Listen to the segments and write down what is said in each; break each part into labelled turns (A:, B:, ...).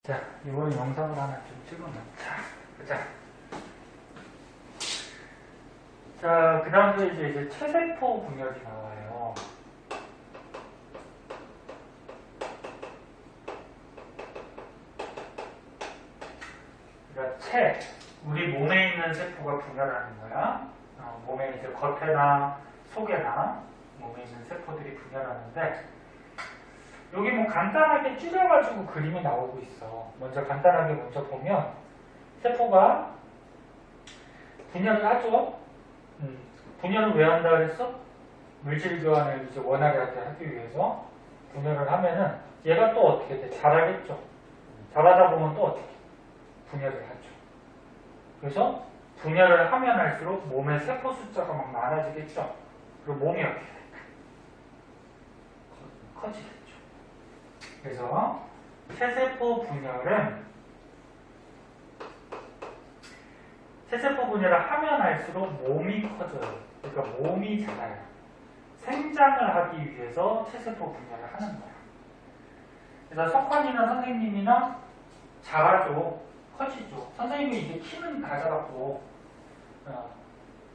A: 자, 이번 영상을 하나 좀 찍어놓자. 보자. 자, 그 다음에 이제 체세포 분열이 나와요. 그러니까 우리 몸에 있는 세포가 분열하는 거야. 몸에 이제 겉에나 속에나 몸에 있는 세포들이 분열하는데, 여기 뭐 간단하게 줄여가지고 그림이 나오고 있어. 간단하게 먼저 보면 세포가 분열을 하죠. 분열을 왜 한다 그랬어? 물질 교환을 이제 원활하게 하기 위해서 분열을 하면은 얘가 또 어떻게 돼? 자라겠죠. 자라다 보면 또 어떻게? 분열을 하죠. 그래서 분열을 하면 할수록 몸의 세포 숫자가 막 많아지겠죠. 그리고 몸이 어떻게 될까? 커지겠죠. 그래서 체세포 분열을 하면 할수록 몸이 커져요. 그러니까 몸이 자라요. 생장을 하기 위해서 체세포 분열을 하는 거야. 그래서 석환이나 선생님이나 자라죠. 커지죠. 선생님이 이제 키는 다 자랐고,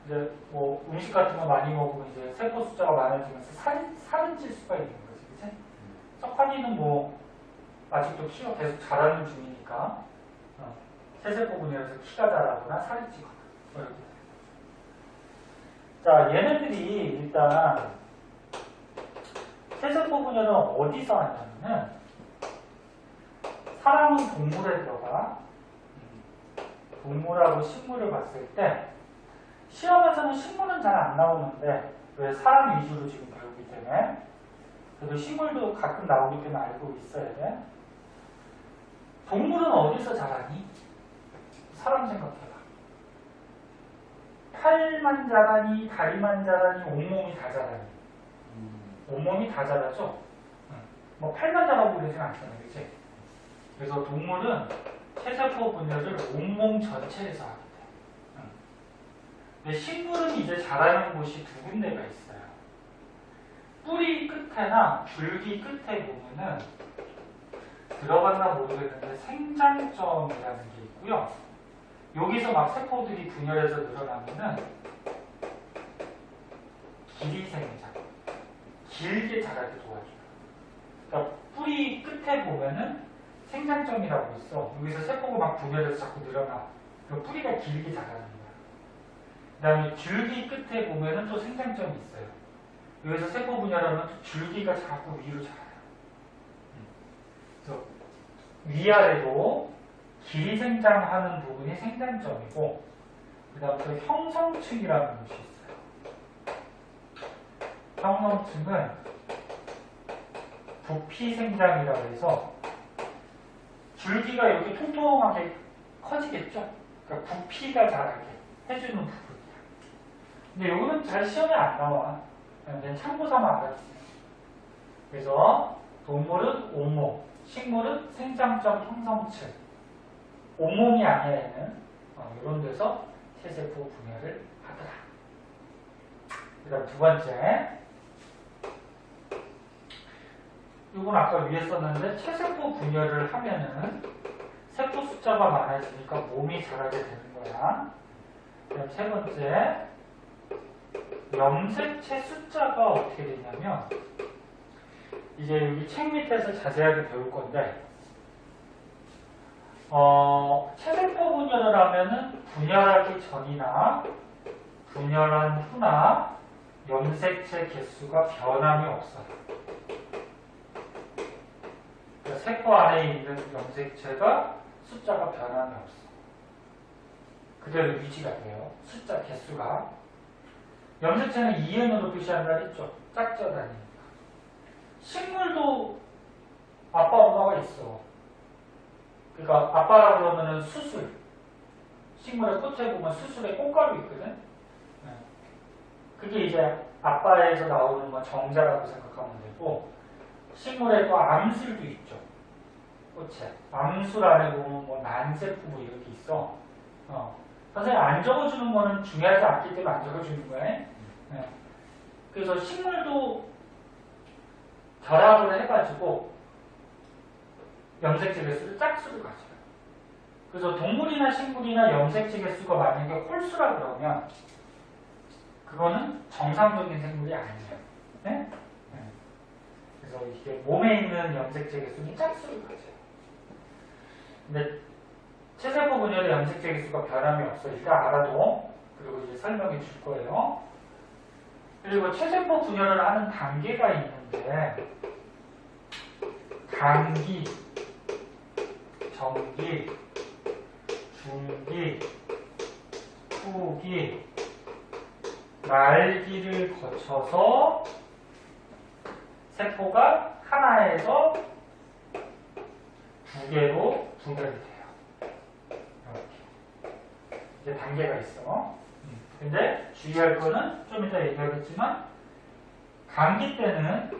A: 이제 뭐 음식 같은 거 많이 먹으면 이제 세포 숫자가 많아지면서 살은 찔 수가 있는 거지, 그치? 석환이는 뭐 아직도 키가 계속 자라는 중이니까 체세포 분열에서 키가 자라거나 살이 찌거나 이렇게 돼요. 자, 얘네들이 일단 체세포 분열은 어디서 하냐면은 사람은 동물에 들어가. 동물하고 식물을 봤을 때 시험에서는 식물은 잘 안 나오는데 왜 사람 위주로 지금 배우기 때문에 그래도 식물도 가끔 나오기 때문에 알고 있어야 돼. 동물은 어디서 자라니? 사람 생각해봐. 팔만 자라니, 다리만 자라니, 온몸이 다 자라니. 온몸이 다 자라죠? 뭐 팔만 자라고 그러진 않잖아, 그치? 그래서 동물은 체세포 분열을 온몸 전체에서 하게 돼. 근데 식물은 이제 자라는 곳이 두 군데가 있어요. 뿌리 끝에나 줄기 끝에 보면은 들어갔나 모르겠는데 생장점이라는 게 있고요. 여기서 막 세포들이 분열해서 늘어나면은 길이생장, 길게 자라게 도와줘요. 그러니까 뿌리 끝에 보면은 생장점이라고 있어. 여기서 세포가 막 분열해서 자꾸 늘어나. 그러니까 뿌리가 길게 자라는 거야. 그 다음에 줄기 끝에 보면은 또 생장점이 있어요. 여기서 세포 분열하면 또 줄기가 자꾸 위로 자라요. 그래서 위아래로 길이 생장하는 부분이 생장점이고, 그 다음 또 형성층이라는 것이 있어요. 형성층은 부피 생장이라고 해서 줄기가 이렇게 통통하게 커지겠죠? 그러니까 부피가 자라게 해주는 부분이야. 근데 이거는 잘 시험에 안 나와. 그냥 참고삼아 알아주세요. 그래서 동물은 온몸, 식물은 생장점 형성층. 온몸이 아니야 얘는. 이런 데서 체세포 분열을 하더라. 그 다음 두 번째. 이건 아까 위에 썼는데 체세포 분열을 하면은 세포 숫자가 많아지니까 몸이 자라게 되는 거야. 그다음 세 번째, 염색체 숫자가 어떻게 되냐면 이제 여기 책 밑에서 자세하게 배울 건데 체세포 분열을 하면은 분열하기 전이나 분열한 후나 염색체 개수가 변함이 없어요. 세포 안에 있는 염색체가 숫자가 변함이 없어. 그대로 유지가 돼요. 숫자 개수가. 염색체는 이온으로 표시한다 했죠. 짝져다니니까. 식물도 아빠 엄마가 있어. 그러니까 아빠라고 그러면은 수술. 식물의 꽃에 보면 수술에 꽃가루 있거든. 그게 이제 아빠에서 나오는 건 정자라고 생각하면 되고, 식물에 또 암술도 있죠. 꽃에. 암술 안에 보면 뭐 난세포 뭐 이렇게 있어. 선생님 안 적어주는 거는 중요하지 않기 때문에 안 적어주는 거예요. 그래서 식물도 결합을 해가지고 염색체 개수를 짝수를 가져요. 그래서 동물이나 식물이나 염색체 개수가 만약에 홀수라 그러면 그거는 정상적인 생물이 아니에요. 네? 네. 그래서 이게 몸에 있는 염색체 개수는 짝수를 가져요. 근데 체세포 분열의 염색체 개수가 변함이 없어. 일단 알아도. 그리고 이제 설명해 줄 거예요. 그리고 체세포 분열을 하는 단계가 있는데 단기, 정기, 중기, 후기, 말기를 거쳐서 세포가 하나에서 두 개로 분열이 돼요. 이렇게. 이제 단계가 있어. 근데 주의할 거는 좀 이따 얘기하겠지만 감기 때는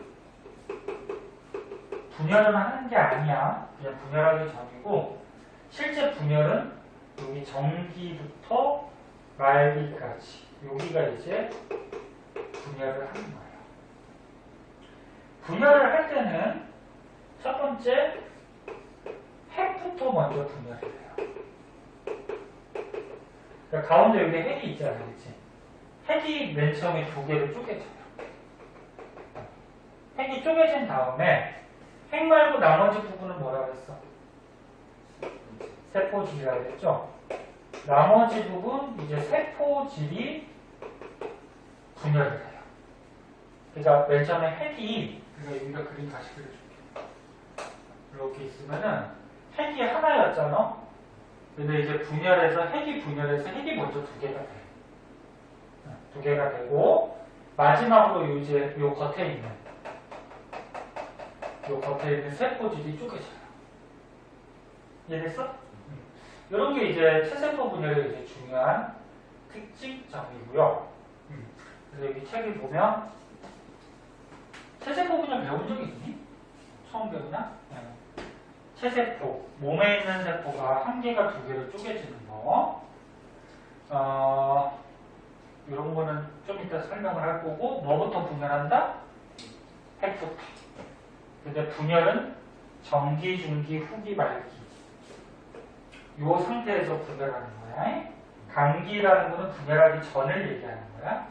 A: 분열은 하는 게 아니야. 그냥 분열하기 전이고 실제 분열은 여기 정기부터 말기까지 여기가 이제 분열을 하는 거예요. 분열을 할 때는 첫 번째 핵부터 먼저 분열을 해요. 그러니까 가운데 여기 핵이 있잖아, 그렇지? 핵이 맨 처음에 두 개로 쪼개져요. 핵이 쪼개진 다음에 핵 말고 나머지 부분은 뭐라고 했어? 세포질이라고 했죠? 나머지 부분, 이제 세포질이 분열을 해요. 그러니까 맨 처음에 핵이, 그러니까 여기가 그림 다시 그려줄게. 이렇게 있으면은 핵이 하나였잖아? 근데 이제 분열해서 핵이 먼저 두 개가 돼. 두 개가 되고, 마지막으로 이제 요 겉에 있는 세포질이 쪼개져요. 이해됐어? 이런 게 이제 체세포 분열의 이제 중요한 특징점이고요. 그래서 여기 책을 보면 체세포 분열 배운 적이 있니? 처음 배우나? 네. 체세포, 몸에 있는 세포가 한 개가 두 개로 쪼개지는 거. 이런 거는 좀 이따 설명을 할 거고, 뭐부터 분열한다? 핵부터. 근데 분열은 정기, 중기, 후기, 말기. 이 상태에서 분열하는 거야. 감기라는 거는 분열하기 전을 얘기하는 거야.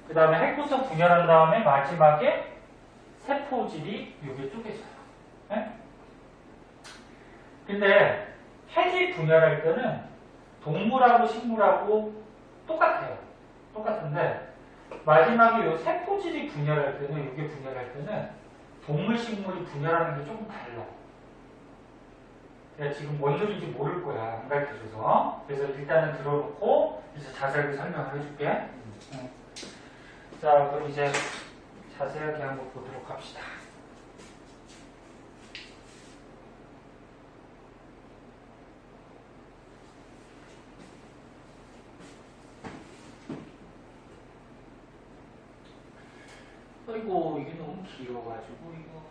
A: 그 다음에 핵부터 분열한 다음에 마지막에 세포질이 여기에 쪼개져요. 네? 근데 핵이 분열할 때는 동물하고 식물하고 똑같아요. 똑같은데 마지막에 이 세포질이 분열할 때는, 이게 분열할 때는 동물, 식물이 분열하는 게 조금 달라. 내가 지금 뭔 소리인지 모를 거야. 안 가르쳐줘서. 그래서 일단은 들어놓고 이제 자세하게 설명을 해줄게. 자, 그럼 이제 자세하게 한번 보도록 합시다. 아이고, 이게 너무 길어가지고 이거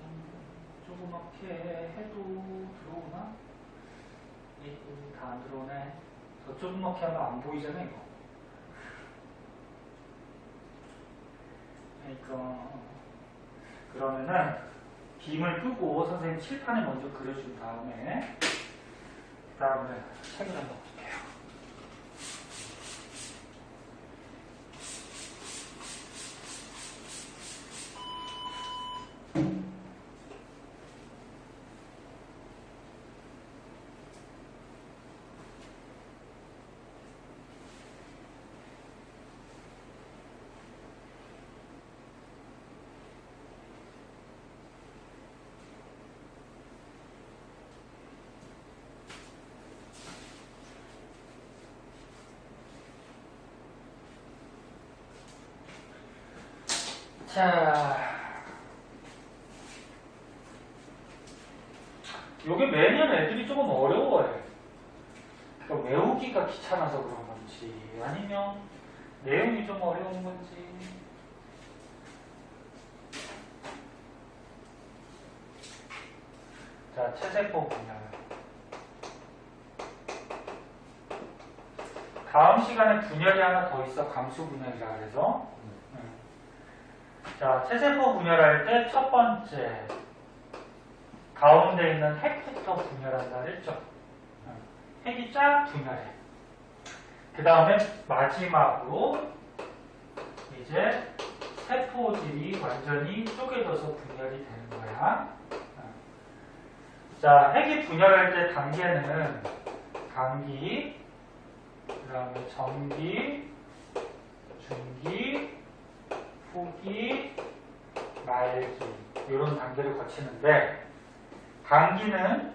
A: 조그맣게 해도 들어오나? 다 안 들어오네. 더 조그맣게 하면 안 보이잖아, 이거. 그러니까 그러면은 빔을 끄고 선생님 칠판에 먼저 그려준 다음에 그 다음에 책을 한번 볼게요. 자, 요게 매년 애들이 조금 어려워해. 그러니까 외우기가 귀찮아서 그런 건지, 아니면 내용이 좀 어려운 건지. 자, 체세포 분열. 다음 시간에 분열이 하나 더 있어. 감수 분열이라 그래서. 자, 체세포 분열할 때 첫 번째 가운데 있는 핵부터 분열한다 그랬죠. 핵이 쫙 분열해. 그 다음에 마지막으로 이제 세포질이 완전히 쪼개져서 분열이 되는 거야. 자, 핵이 분열할 때 단계는 감기, 그 다음에 정기, 중기, 후기, 말기 이런 단계를 거치는데 감기는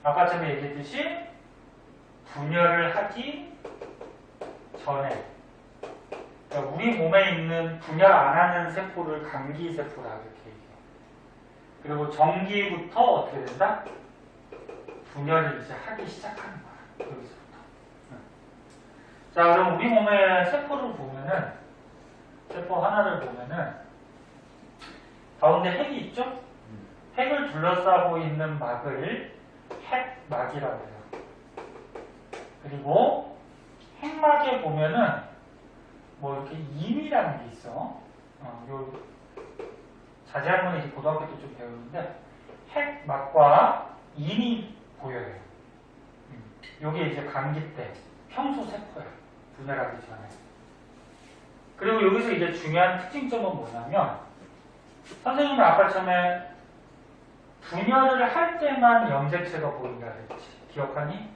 A: 아까 전에 얘기했듯이 분열을 하기 전에 그러니까 우리 몸에 있는 분열 안 하는 세포를 감기 세포라 이렇게 얘기해요. 그리고 정기부터 어떻게 된다? 분열을 이제 하기 시작하는 거야. 여기서부터. 자, 그럼 우리 몸의 세포를 보면은 세포 하나를 보면은 가운데 핵이 있죠? 핵을 둘러싸고 있는 막을 핵막이라고 해요. 그리고 핵막에 보면은 뭐 이렇게 인이라는 게 있어. 요 자세한 건 이제 고등학교 때 좀 배우는데 핵막과 인이 보여요. 요게 이제 감기 때 평소 세포야. 분열하기 전에. 그리고 여기서 이제 중요한 특징점은 뭐냐면 선생님이 아까 처음에 분열을 할 때만 염색체가 보인다 그랬지. 기억하니?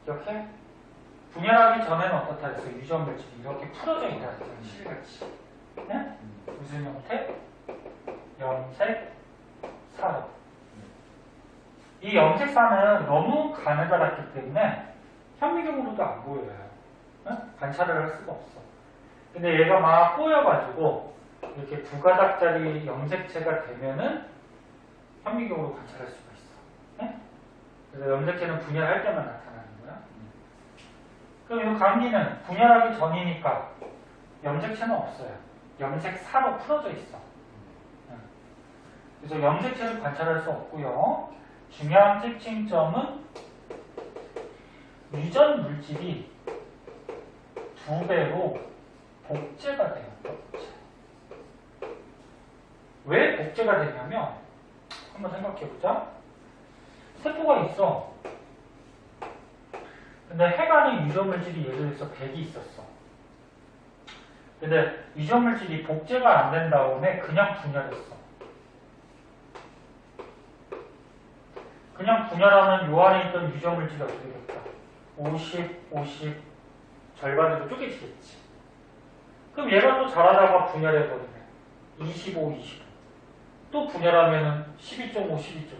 A: 기억해? 분열하기 전에는 어떻다 했어? 유전물질이 이렇게 풀어져 있다 했잖아. 실같이. 네? 무슨 형태? 염색사로. 이 염색사는 너무 가느다랗기 때문에 현미경으로도 안 보여요. 네? 관찰을 할 수가 없어. 근데 얘가 막 꼬여가지고 이렇게 두 가닥짜리 염색체가 되면은 현미경으로 관찰할 수가 있어. 네? 그래서 염색체는 분열할 때만 나타나는 거야. 그럼 이 감기는 분열하기 전이니까 염색체는 없어요. 염색사로 풀어져 있어. 그래서 염색체를 관찰할 수 없고요. 중요한 특징점은 유전 물질이 2배로 복제가 돼요. 복제. 왜 복제가 되냐면 한번 생각해보자. 세포가 있어. 근데 핵 안에 유전물질이 예를 들어서 100이 있었어. 근데 유전물질이 복제가 안 된 다음에 그냥 분열했어. 그냥 분열하면 요 안에 있던 유전물질이 어떻게 될까? 50, 50 절반으로 쪼개지겠지. 그럼 얘가 또 자라다가 분열해버리네. 25, 25. 또 분열하면은 12.5, 12.5.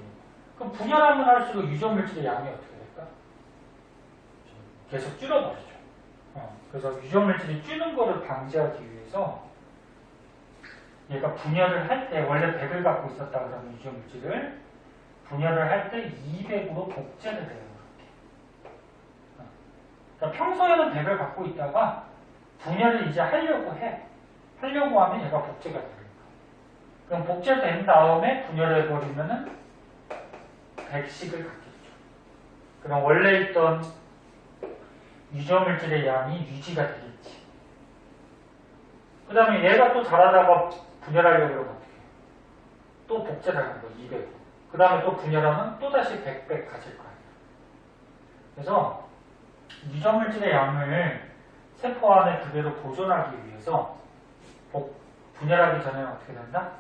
A: 그럼 분열하면 할수록 유전물질의 양이 어떻게 될까? 계속 줄어버리죠. 그래서 유전물질이 줄는 거를 방지하기 위해서 얘가 분열을 할 때 원래 100을 갖고 있었다 그러면 유전물질을 분열을 할 때 200으로 복제를 해요. 그러니까 평소에는 100을 갖고 있다가 분열을 이제 하려고 해. 하려고 하면 얘가 복제가 되는 거야. 그럼 복제된 다음에 분열해버리면은 100씩을 갖겠죠. 그럼 원래 있던 유전물질의 양이 유지가 되겠지. 그 다음에 얘가 또 자라다가 분열하려고 그러면 어떻게 해? 또 복제를 하는 거야. 200으로. 그 다음에 또 분열하면 또다시 100배 가질 거야. 그래서 유전물질의 양을 세포 안에 그대로 보존하기 위해서 분열하기 전에는 어떻게 된다?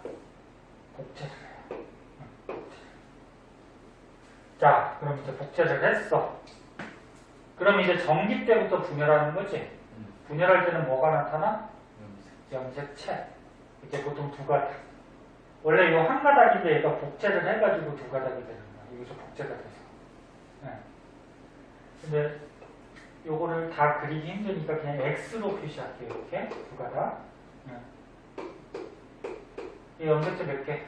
A: 복제를 해요. 자, 그럼 이제 복제를 했어. 그럼 이제 정기 때부터 분열하는 거지? 분열할 때는 뭐가 나타나? 염색체. 이게 보통 두 가닥. 원래 이 한 가닥인데 얘가 복제를 해가지고 두 가닥이 되는 거야. 여기서 복제가 돼서. 네. 근데 요거를 다 그리기 힘드니까 그냥 X로 표시할게요. 이렇게 두 가닥. 네. 이 염색체 몇 개?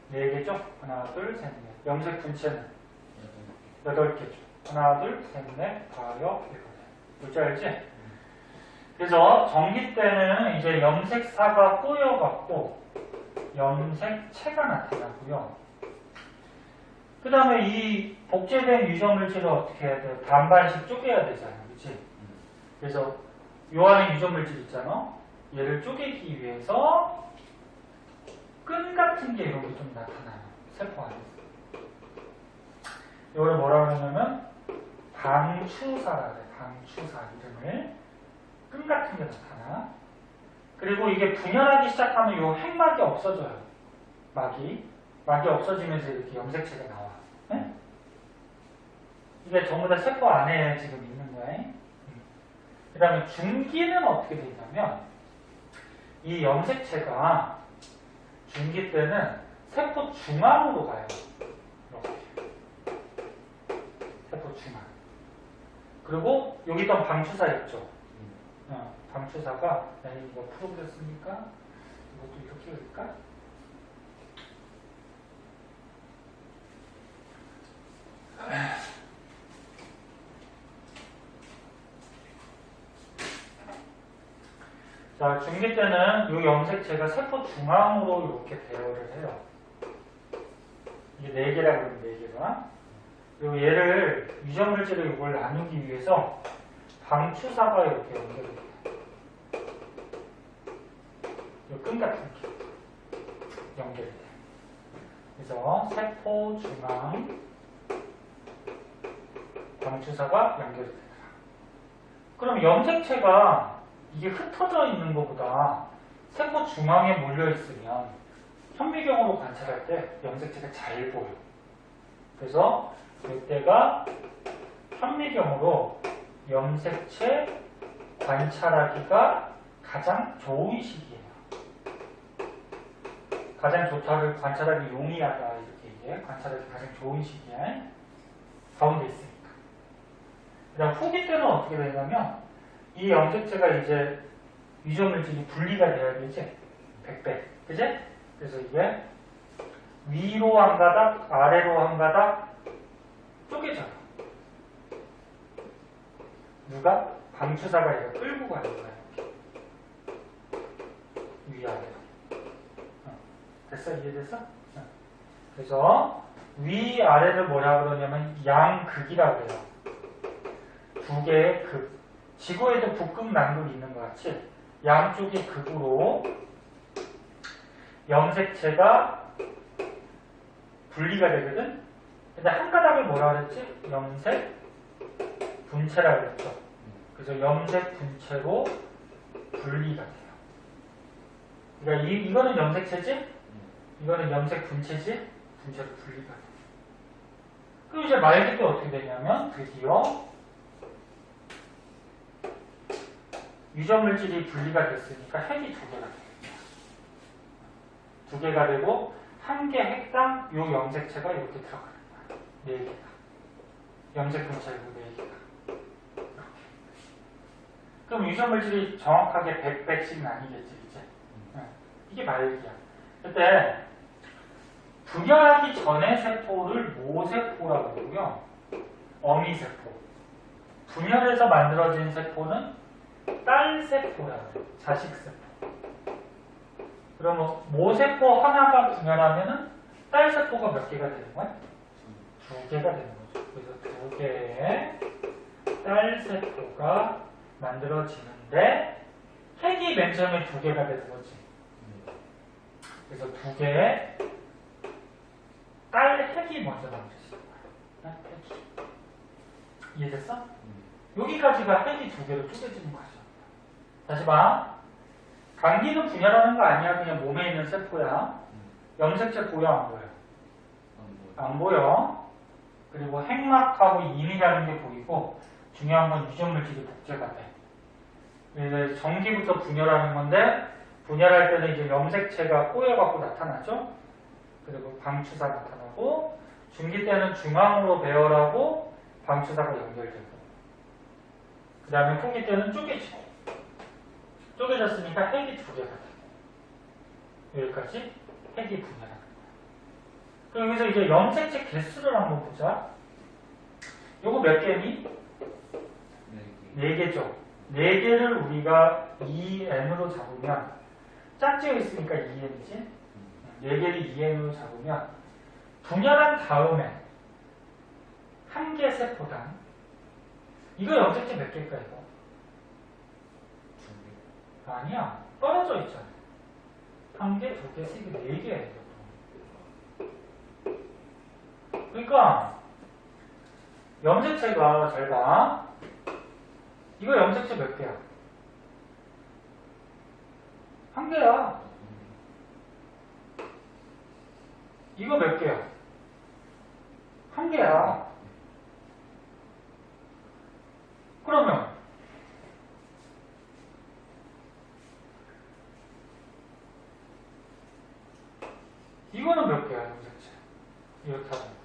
A: 네 개죠? 하나, 둘, 셋, 넷. 염색 분체는 8개죠. 하나, 둘, 셋, 넷, 다, 여, 일곱. 뭔지 알지? 그래서 정기 때는 이제 염색사가 꼬여갖고 염색체가 나타나고요. 그 다음에 이 복제된 유전물질을 어떻게 해야 돼요? 반반씩 쪼개야 되잖아요. 그치? 그래서 요 안에 유전물질 있잖아. 얘를 쪼개기 위해서 끈 같은 게 여기 좀 나타나요. 세포 안에서. 이거를 뭐라고 하냐면 방추사라 그래. 방추사 이름을 끈 같은 게 나타나. 그리고 이게 분열하기 시작하면 이 핵막이 없어져요. 막이 없어지면서 이렇게 염색체가 나와. 네? 이게 전부 다 세포 안에 지금 있는 거야. 그 다음에 중기는 어떻게 되냐면 이 염색체가 중기 때는 세포 중앙으로 가요. 이렇게. 세포 중앙. 그리고 여기 있던 방추사 있죠. 방추사가 이거 풀어버렸으니까 이것도 이렇게 그릴까? 자, 중기 때는 이 염색체가 세포 중앙으로 이렇게 대어를 해요. 이게 4개라고 그러면 4개가. 그리고 얘를 유전물질을 이걸 나누기 위해서 방추사가 이렇게 연결이 돼요. 이 끈 같은 게 연결이 돼요. 그래서 세포 중앙 방추사가 연결이 되더라. 그럼 염색체가 이게 흩어져 있는 것보다 세포 중앙에 몰려 있으면 현미경으로 관찰할 때 염색체가 잘 보여. 그래서 이때가 현미경으로 염색체 관찰하기가 가장 좋은 시기예요. 가장 좋다를 관찰하기 용이하다 이렇게 얘기해. 관찰하기 가장 좋은 시기에 가운데 있으니까. 그다음 후기 때는 어떻게 되냐면 이 염색체가 이제 유전물질이 분리가 돼야 되지. 100배. 그지? 그래서 이게 위로 한 가닥, 아래로 한 가닥 쪼개져요. 누가? 방추사가 이렇게 끌고 가는 거야. 위아래로. 됐어? 이해됐어? 그래서 위아래를 뭐라 그러냐면 양극이라고 해요. 두 개의 극. 지구에도 북극, 남극이 있는 것 같이 양쪽의 극으로 염색체가 분리가 되거든? 근데 한 가닥을 뭐라 그랬지? 염색 분체라고 그랬죠. 그래서 염색 분체로 분리가 돼요. 그러니까 이거는 염색체지? 이거는 염색 분체지? 분체로 분리가 돼요. 그럼 이제 말기 때 어떻게 되냐면 드디어 유전물질이 분리가 됐으니까 핵이 2개가 돼요. 2개가 되고 한 개 핵당 요 염색체가 이렇게 들어가는 거야. 4개가. 염색 분체고 4개가. 이렇게. 그럼 유전물질이 정확하게 100배씩 나뉘겠지, 이제. 이게 말기야. 그때 분열하기 전의 세포를 모세포라고 그러고요. 어미세포. 분열해서 만들어진 세포는 딸세포라고 해요. 자식세포. 그러면 모세포 하나가 분열하면은 딸세포가 몇 개가 되는 거야? 2개가 되는 거죠. 그래서 2개의 딸세포가 만들어지는데 핵이 맨 처음에 2개가 되는 거지. 그래서 2개의 딸 핵이 먼저 만들어지는 거야. 핵이. 이해됐어? 여기까지가 핵이 2개로 쪼개지는 거죠. 다시 봐. 감기는 분열하는 거 아니야. 그냥 몸에 있는 세포야. 염색체 보여 안 보여? 안 보여. 그리고 핵막하고 인이라는 게 보이고 중요한 건 유전물질이 복제가 돼. 이제 전기부터 분열하는 건데 분열할 때는 이제 염색체가 꼬여갖고 나타나죠. 그리고 방추사 나타나고 중기 때는 중앙으로 배열하고 방추사가 연결되고 그 다음에 후기 때는 쪼개지고 쪼개졌으니까 핵이 2개가 되고 여기까지 핵이 분열하는 거야. 그럼 여기서 이제 염색체 개수를 한번 보자. 요거 몇 개니? 4개죠. 4개를 우리가 2n으로 잡으면 짝지어 있으니까 2n이지. 4개를 2n으로 잡으면 분열한 다음에 한 개 세포당 이거 염색체 몇 개일까 이거? 2개. 아니야. 떨어져 있잖아. 한 개, 두 개, 세 개, 네 개예요. 그러니까 염색체가 잘 봐. 이거 염색체 몇 개야? 한 개야. 이거 몇 개야? 한 개야. 그러면 이거는 몇 개야, 염색체? 이렇다고.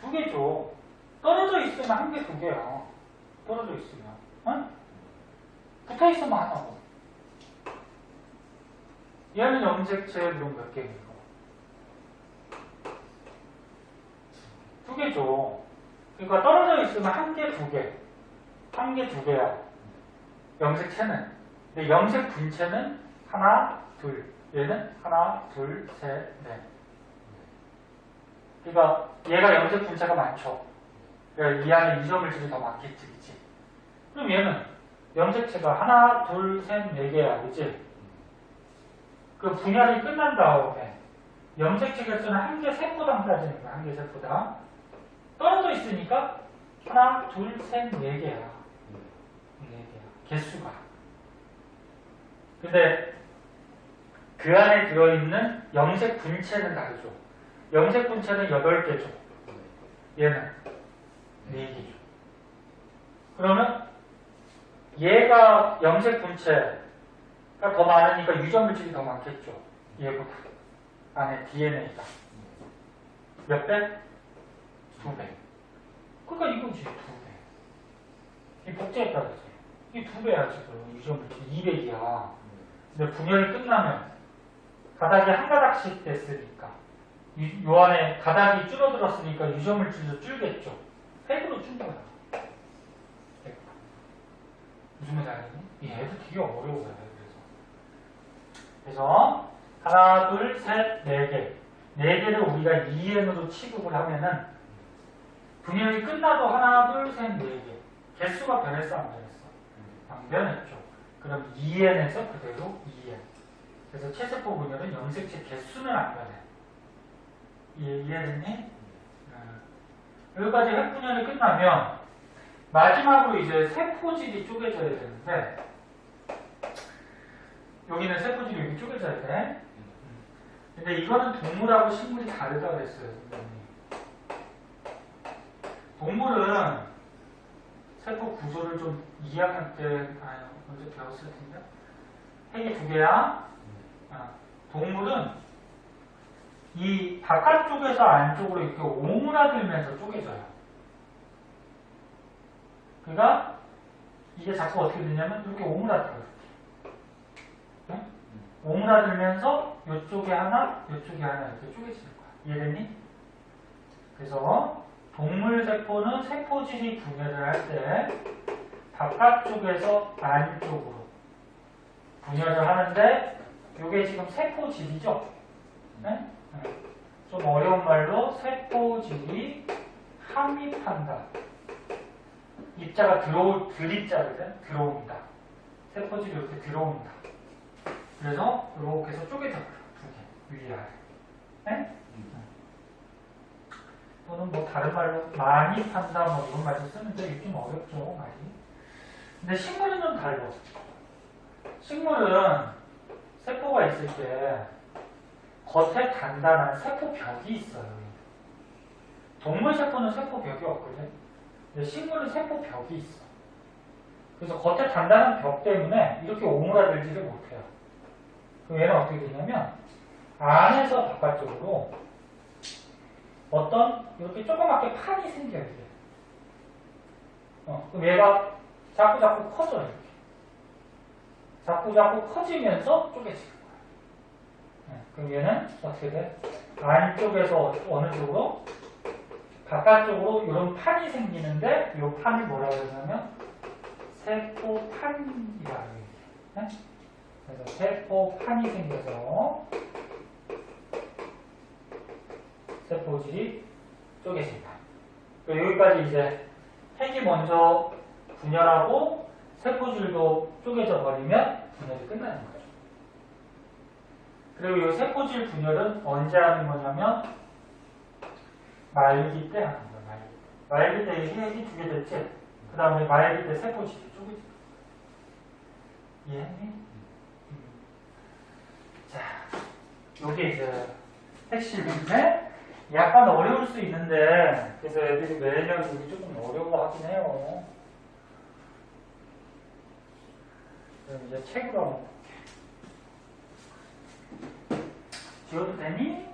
A: 두 개죠. 떨어져 있으면 한 개, 두 개야. 떨어져 있으면. 응? 붙어 있으면 하나고. 얘는 염색체 그럼 몇 개인 거? 두 개죠. 그러니까 떨어져 있으면 한 개, 두 개. 한 개, 두 개야. 염색체는. 근데 염색 분체는 하나, 둘. 얘는 하나, 둘, 셋, 넷. 그러니까 얘가 염색 분체가 많죠. 그러니까 이 안에 유전물질이 더 많겠지, 그치? 그럼 얘는 염색체가 하나, 둘, 셋, 네 개야, 그치? 그 분열이 끝난 다음에 염색체 개수는 한 개 세포당 따지는 거야, 한 개 세포당. 떨어져 있으니까 하나, 둘, 셋, 네 개야. 네 개야. 개수가. 근데 그 안에 들어있는 염색 분체는 다르죠. 염색 분체는 8개죠. 얘는 4개죠. 그러면 얘가 염색 분체가 더 많으니까 유전물질이 더 많겠죠. 얘보다. 안에 DNA가. 몇 배? 2배. 그러니까 이거지, 2배. 이 복제했다 그랬어요. 이 2배야, 지금. 유전물질 200이야. 근데 분열이 끝나면 가닥이 한 가닥씩 됐으니까 요 안에 가닥이 줄어들었으니까 유전물질도 줄겠죠. 100으로 준 거야. 100. 무슨 말인지 알겠니? 이 애도 되게 어려워요. 그래서 하나, 둘, 셋, 네 개. 네 개를 우리가 2n으로 취급을 하면은 분열이 끝나도 하나, 둘, 셋, 네 개. 개수가 변했어, 안 변했어? 안 변했죠. 그럼 2n에서 그대로 2n. 그래서 체세포 분열은 염색체 개수는 안 변해. 이해됐니? 여기까지 핵분열이 끝나면 마지막으로 이제 세포질이 쪼개져야 되는데 여기는 세포질이 이렇게 쪼개져야 돼. 근데 이거는 동물하고 식물이 다르다고 했어요, 선생님이. 동물은 세포 구조를 좀 2학년 때 먼저 배웠을 텐데 핵이 2개야. 동물은 이 바깥쪽에서 안쪽으로 이렇게 오므라들면서 쪼개져요. 그러니까 이게 자꾸 어떻게 되냐면 이렇게 오므라들어요. 네? 오므라들면서 이쪽에 하나, 이쪽에 하나 이렇게 쪼개지는 거야. 이해됐니? 그래서 동물 세포는 세포질이 분열을 할 때 바깥쪽에서 안쪽으로 분열을 하는데 이게 지금 세포질이죠? 네? 좀 어려운 말로 세포질이 함입한다. 입자가 들입자거든? 들어온다. 세포질이 이렇게 들어온다. 그래서 이렇게 해서 쪼개져버려. 2개. 위에 아래. 네? 또는 뭐 다른 말로 만입한다 뭐 이런 말도 쓰는데 이게 좀 어렵죠, 말이. 근데 식물은 좀 달라. 식물은 세포가 있을 때 겉에 단단한 세포벽이 있어요. 동물 세포는 세포벽이 없거든. 근데 식물은 세포벽이 있어. 그래서 겉에 단단한 벽 때문에 이렇게 오므라들지를 못해요. 그럼 얘는 어떻게 되냐면 안에서 바깥쪽으로 어떤 이렇게 조그맣게 판이 생겨요. 이게. 그럼 얘가 자꾸 커져요. 이렇게. 자꾸 커지면서 쪼개지는 거예요. 그럼 얘는 어떻게 돼? 안쪽에서 어느 쪽으로? 바깥쪽으로 이런 판이 생기는데 이 판을 뭐라고 하냐면 세포판이라고 해요. 그래서 세포판이 생겨서 세포질이 쪼개진다. 여기까지 이제 핵이 먼저 분열하고 세포질도 쪼개져 버리면 분열이 끝나는 거죠. 그리고 이 세포질 분열은 언제 하는 거냐면 말기 때 하는 거야. 말기 때 핵이 두 개 됐지? 그 다음에 말기 때 세포질이 쪼개지. 이해했니? 자, 요게 이제 핵심인데 약간 어려울 수 있는데 그래서 애들이 매년 여기 조금 어려워하긴 해요. 그럼 이제 책으로 한번 볼게. 지워도 되니?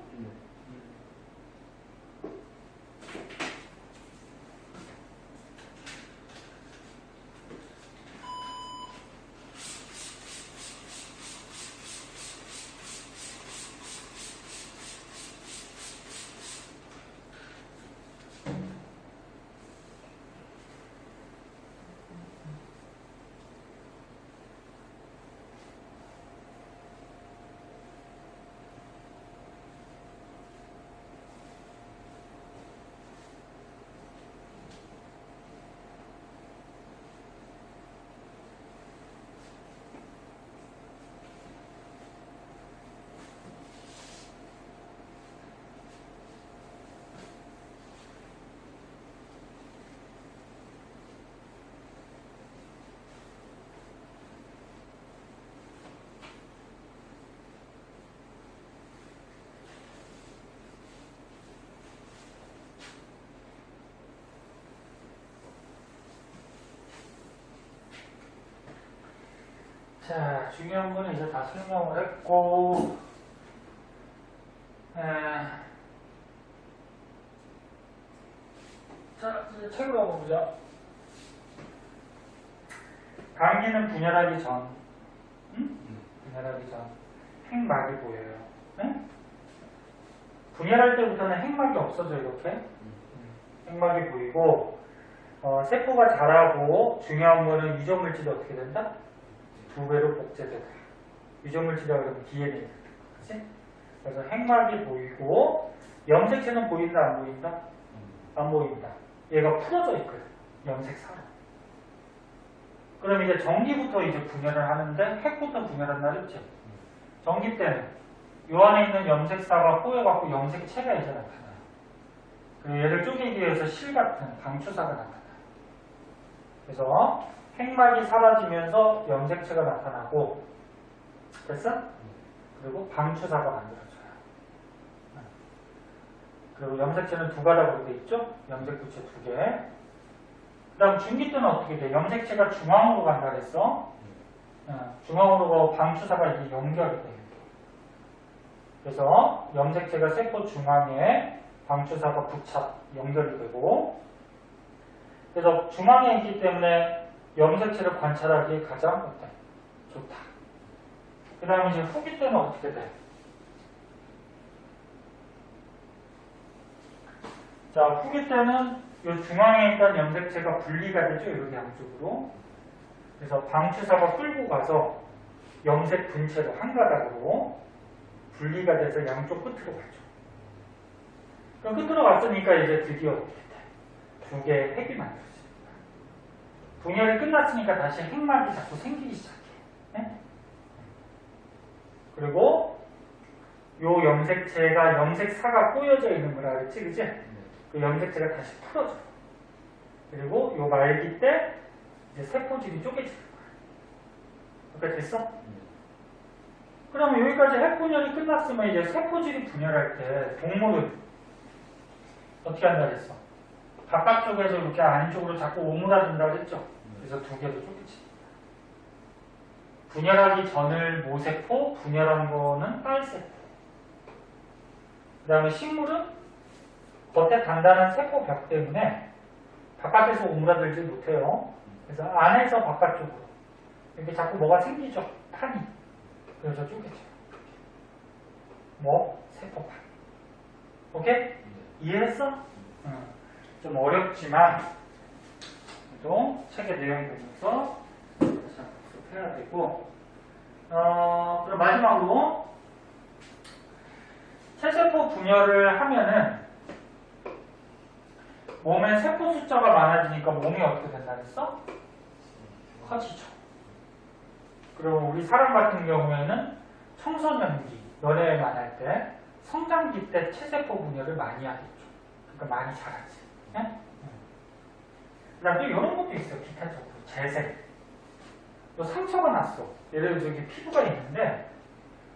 A: 자, 중요한 거는 이제 다 설명을 했고, 자, 이제 책으로 한번 보자. 감기는 분열하기 전, 분열하기 전 핵막이 보여요. 응? 분열할 때부터는 핵막이 없어져 이렇게. 핵막이 보이고, 세포가 자라고 중요한 거는 유전물질이 어떻게 된다? 두 배로 복제되다. 유전물질이라고 하면 DNA. 그치? 그래서 핵막이 보이고, 염색체는 보인다, 안 보인다? 안 보인다. 얘가 풀어져 있거든. 염색사로. 그럼 이제 전기부터 이제 분열을 하는데, 핵부터 분열한다 그랬지? 전기 때는 요 안에 있는 염색사가 꼬여갖고 염색체가 이제 나타나요. 그리고 얘를 쪼개기 위해서 실 같은 방추사가 나타나요. 그래서 핵막이 사라지면서 염색체가 나타나고, 됐어? 그리고 방추사가 만들어져요. 그리고 염색체는 두 가닥으로 돼 있죠? 염색구체 두 개. 그 다음 중기 때는 어떻게 돼? 염색체가 중앙으로 간다 그랬어? 중앙으로 방추사가 이게 연결이 돼요. 그래서 염색체가 세포 중앙에 방추사가 부착, 연결이 되고, 그래서 중앙에 있기 때문에 염색체를 관찰하기에 가장 어때? 좋다. 그 다음에 이제 후기 때는 어떻게 돼? 자, 후기 때는 이 중앙에 있던 염색체가 분리가 되죠. 이렇게 양쪽으로. 그래서 방추사가 끌고 가서 염색 분체로 한 가닥으로 분리가 돼서 양쪽 끝으로 가죠. 그럼 끝으로 갔으니까 이제 드디어 어떻게 돼? 두 개의 핵이 만들어집니다. 분열이 끝났으니까 다시 핵막이 자꾸 생기기 시작해. 네? 그리고 요 염색체가 염색사가 꼬여져 있는 거라 그랬지, 그치? 그 염색체가 다시 풀어져. 그리고 요 말기 때 이제 세포질이 쪼개지는 거야. 그렇게 됐어? 그러면 여기까지 핵분열이 끝났으면 이제 세포질이 분열할 때 동물은 어떻게 한다 그랬어? 바깥쪽에서 이렇게 안쪽으로 자꾸 오므라든다 그랬죠? 그래서 두 개로 쪼개지. 분열하기 전을 모세포, 분열한 거는 딸세포. 그 다음에 식물은 겉에 단단한 세포벽 때문에 바깥에서 오므라들지 못해요. 그래서 안에서 바깥쪽으로 이렇게 자꾸 뭐가 생기죠? 판이. 그래서 쪼개져요. 뭐? 세포판. 오케이? 이해했어? 좀 어렵지만 또 책의 내용 보면서 다시 한번 복습해야 되고, 그럼 마지막으로 체세포 분열을 하면은 몸에 세포 숫자가 많아지니까 몸이 어떻게 된다 했어? 커지죠. 그리고 우리 사람 같은 경우에는 청소년기 연애만 할 때 성장기 때 체세포 분열을 많이 하겠죠. 그러니까 많이 자라지. 네? 그다음 또 이런 것도 있어요. 기타적으로 재생. 또 상처가 났어. 예를 들어 여기 피부가 있는데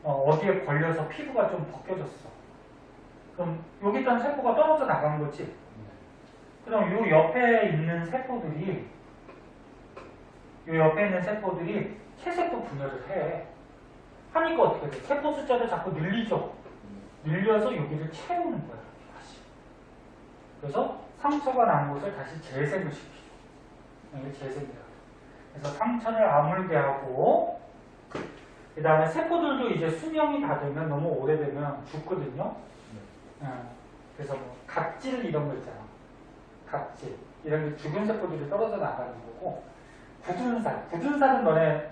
A: 어디에 걸려서 피부가 좀 벗겨졌어. 그럼 여기 있던 세포가 떨어져 나간 거지. 그럼 요 옆에 있는 세포들이 체세포 분열을 해. 하니까 어떻게 돼? 세포 숫자를 자꾸 늘리죠. 늘려서 여기를 채우는 거야. 다시. 그래서 상처가 난 곳을 다시 재생을 시키죠. 이게 재생이라고. 그래서 상처를 아물게 하고, 그 다음에 세포들도 이제 수명이 다 되면 너무 오래되면 죽거든요. 그래서 뭐 각질 이런 거 있잖아. 각질. 이런 게 죽은 세포들이 떨어져 나가는 거고, 굳은살은 너네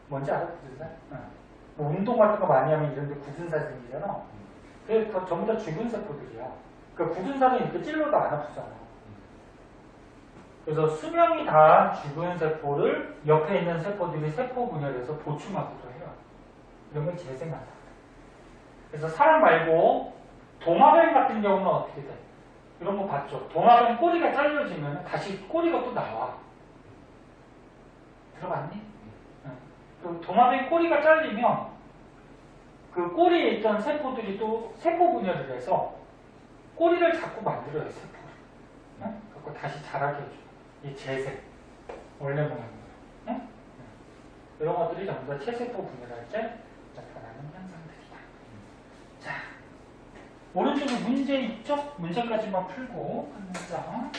A: 뭔지 알아? 굳은살? 뭐 운동 같은 거 많이 하면 이런 데 굳은살 생기잖아. 그게 전부 다 죽은 세포들이야. 그러니까 굳은살은 이렇게 찔러도 안 아프잖아. 그래서 수명이 다한 죽은 세포를 옆에 있는 세포들이 세포 분열해서 보충하기도 해요. 이런 걸 재생한다. 그래서 사람 말고 도마뱀 같은 경우는 어떻게 돼? 이런 거 봤죠? 도마뱀 꼬리가 잘려지면 다시 꼬리가 또 나와. 들어봤니? 응. 도마뱀 꼬리가 잘리면 그 꼬리에 있던 세포들이 또 세포 분열을 해서 꼬리를 자꾸 만들어요, 세포를. 응? 그거 다시 자라게 해줘. 이 재생. 원래 모양으로. 응? 이런 것들이 전부 다 체세포 분열할 때 나타나는 현상들이다. 자, 오른쪽에 문제 있죠? 문제까지만 풀고 한 문장.